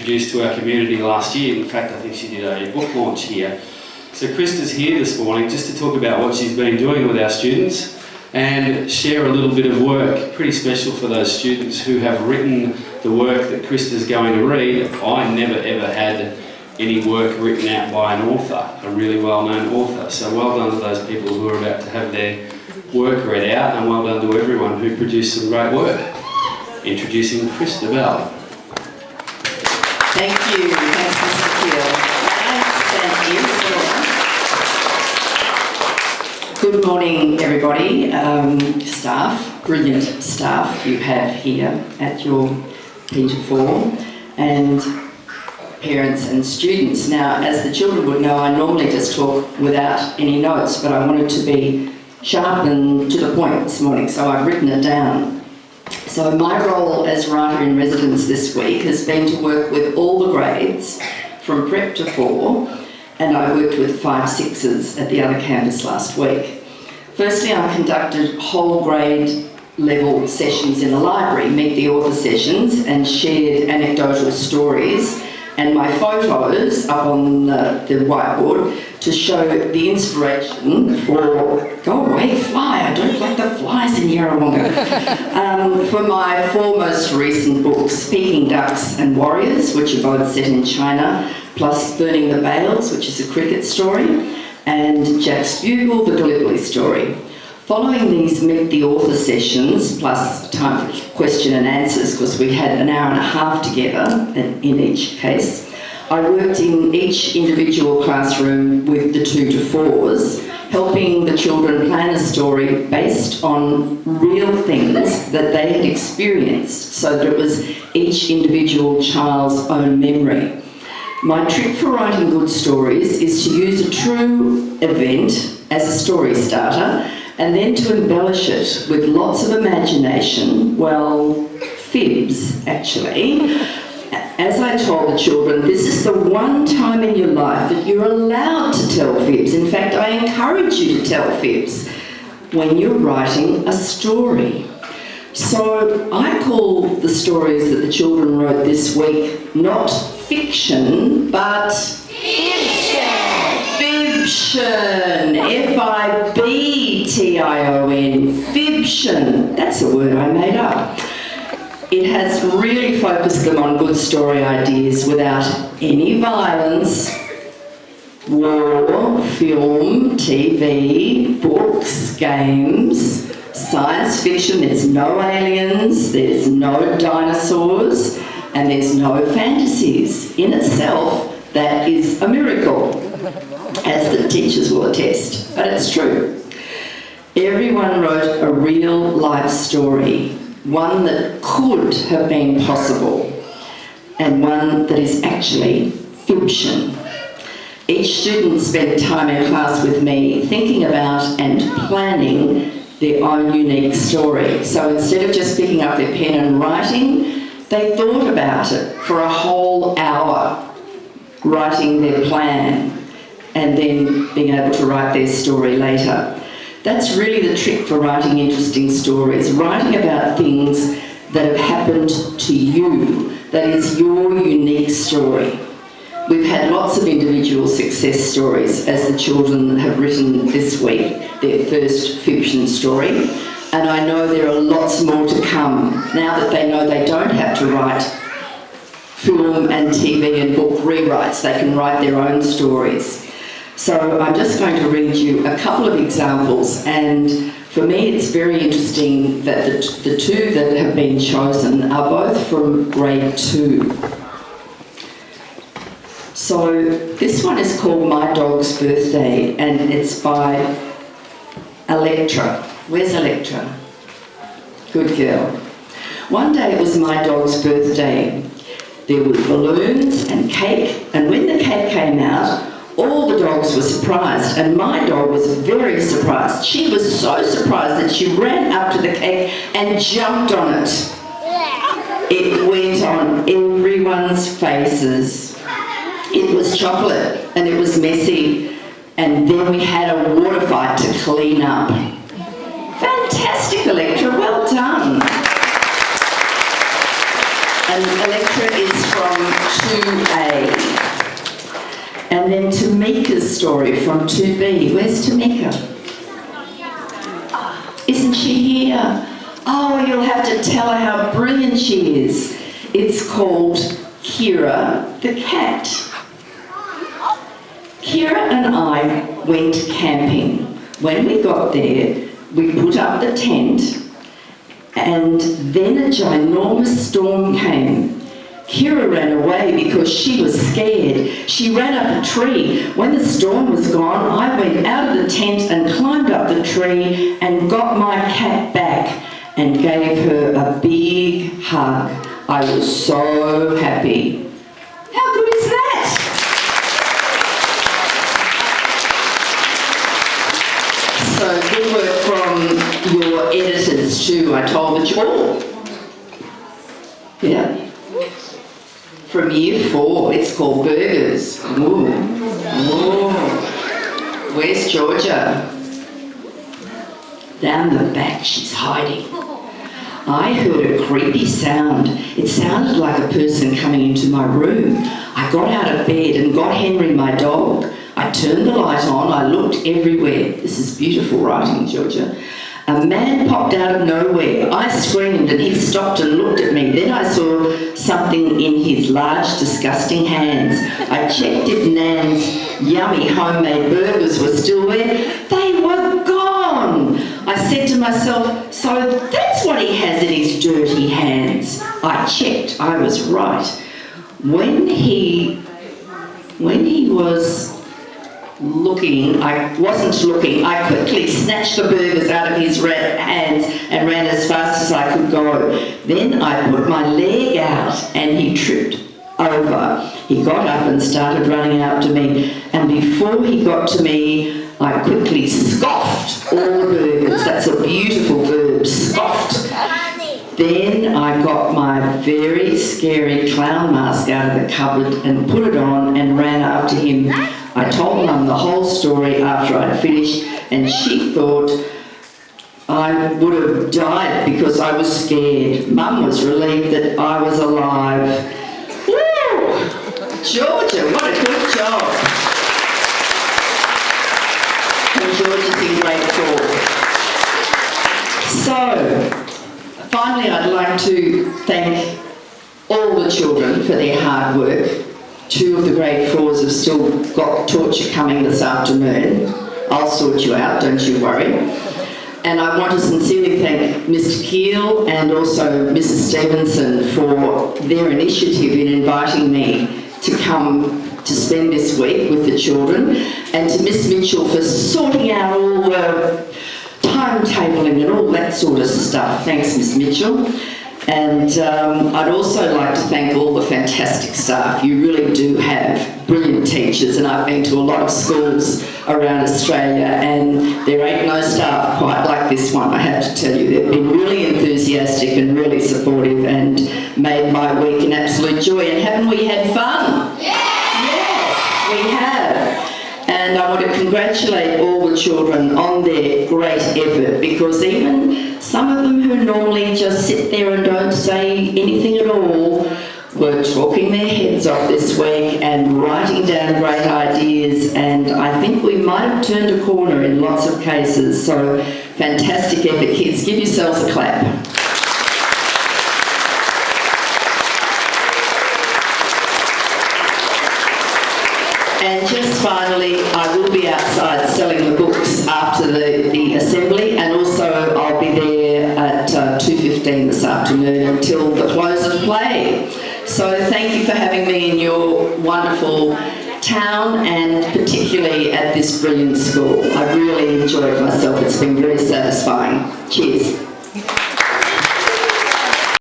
introduced to our community last year. In fact, I think she did a book launch here. So Krista's here this morning just to talk about what she's been doing with our students and share a little bit of work, pretty special for those students who have written the work that Krista's going to read. I never ever had any work written out by an author, a really well-known author. So well done to those people who are about to have their work read out, and well done to everyone who produced some great work. Introducing Krista Bell. Thank you. Thanks, Mr. Keel. Good morning, everybody. Staff, brilliant staff you have here at your P4, and parents and students. Now, as the children would know, I normally just talk without any notes, but I wanted to be sharp and to the point this morning, so I've written it down. So my role as writer in residence this week has been to work with all the grades from prep to 4, and I worked with 5 6s at the other campus last week. Firstly, I conducted whole grade level sessions in the library, meet the author sessions, and shared anecdotal stories and my photos up on the whiteboard to show the inspiration for, go away fly, I don't like the flies in Yarrawonga, for my 4 most recent books, Peking Ducks and Warriors, which are both set in China, plus Burning the Bales, which is a cricket story, and Jack's Bugle, the Gallipoli story. Following these meet the author sessions, plus time for question and answers, because we had an hour and a half together in each case, I worked in each individual classroom with the 2 to 4s, helping the children plan a story based on real things that they had experienced, so that it was each individual child's own memory. My trick for writing good stories is to use a true event as a story starter, and then to embellish it with lots of imagination, well, fibs actually. As I told the children, this is the one time in your life that you're allowed to tell fibs. In fact, I encourage you to tell fibs when you're writing a story. So I call the stories that the children wrote this week not fiction, but Fibtion, F-I-B-T-I-O-N, Fibtion. That's a word I made up. It has really focused them on good story ideas without any violence, war, film, TV, books, games, science fiction. There's no aliens, there's no dinosaurs, and there's no fantasies. In itself, that is a miracle, as the teachers will attest, but it's true. Everyone wrote a real life story, one that could have been possible, and one that is actually fiction. Each student spent time in class with me thinking about and planning their own unique story. So instead of just picking up their pen and writing, they thought about it for a whole hour, writing their plan, and then being able to write their story later. That's really the trick for writing interesting stories, writing about things that have happened to you, that is your unique story. We've had lots of individual success stories as the children have written this week, their first fiction story, and I know there are lots more to come now that they know they don't have to write film and TV and book rewrites, they can write their own stories. So I'm just going to read you a couple of examples, and for me it's very interesting that the 2 that have been chosen are both from grade 2. So this one is called My Dog's Birthday, and it's by Electra. Where's Electra? Good girl. One day it was my dog's birthday. There were balloons and cake, and when the cake came out, all the dogs were surprised, and my dog was very surprised. She was so surprised that she ran up to the cake and jumped on it. It went on everyone's faces. It was chocolate and it was messy, and then we had a water fight to clean up. Fantastic, Electra, well done. And Electra is from 2A. And then Tamika's story from 2B. Where's Tamika? Isn't she here? Oh, you'll have to tell her how brilliant she is. It's called Kira the Cat. Kira and I went camping. When we got there, we put up the tent, and then a ginormous storm came. Kira ran away because she was scared. She ran up a tree. When the storm was gone, I went out of the tent and climbed up the tree and got my cat back and gave her a big hug. I was so happy. How good is that? So good work from your editors too. I told the all. Yeah. From year 4, it's called Burgers. Ooh. Ooh. Where's Georgia? Down the back, she's hiding. I heard a creepy sound. It sounded like a person coming into my room. I got out of bed and got Henry, my dog. I turned the light on. I looked everywhere. This is beautiful writing, Georgia. A man popped out of nowhere. I screamed and he stopped and looked at me. Then I saw something in his large, disgusting hands. I checked if Nan's yummy homemade burgers were still there. They were gone. I said to myself, so that's what he has in his dirty hands. I checked. I was right. When he was looking, I wasn't looking, I quickly snatched the burgers out of his hands and ran as fast as I could go. Then I put my leg out and he tripped over. He got up and started running after me, and before he got to me, I quickly scoffed all the burgers. That's a beautiful verb, scoffed. Then I got my very scary clown mask out of the cupboard and put it on and ran after him. I told Mum the whole story after I'd finished, and she thought I would have died because I was scared. Mum was relieved that I was alive. Woo! Georgia, what a good job. And Georgia's in grade 4. So, finally I'd like to thank all the children for their hard work. 2 of the grade 4s have still got torture coming this afternoon. I'll sort you out, don't you worry. And I want to sincerely thank Mr. Keel and also Mrs. Stevenson for their initiative in inviting me to come to spend this week with the children, and to Miss Mitchell for sorting out all the timetabling and all that sort of stuff. Thanks, Miss Mitchell. And I'd also like to thank all the fantastic staff. You really do have brilliant teachers, and I've been to a lot of schools around Australia, and there ain't no staff quite like this one, I have to tell you. They've been really enthusiastic and really supportive and made my week an absolute joy. And haven't we had fun? Yes, we have. And I want to congratulate all the children on their great effort, because even some of them who normally just sit there and don't say anything at all were talking their heads off this week and writing down great ideas, and I think we might have turned a corner in lots of cases. So fantastic effort, kids. Give yourselves a clap. And just finally, I will be outside selling the books after the assembly, and also I'll be there at 2:15 this afternoon until the close of play. So thank you for having me in your wonderful town, and particularly at this brilliant school. I really enjoyed myself. It's been very satisfying. Cheers.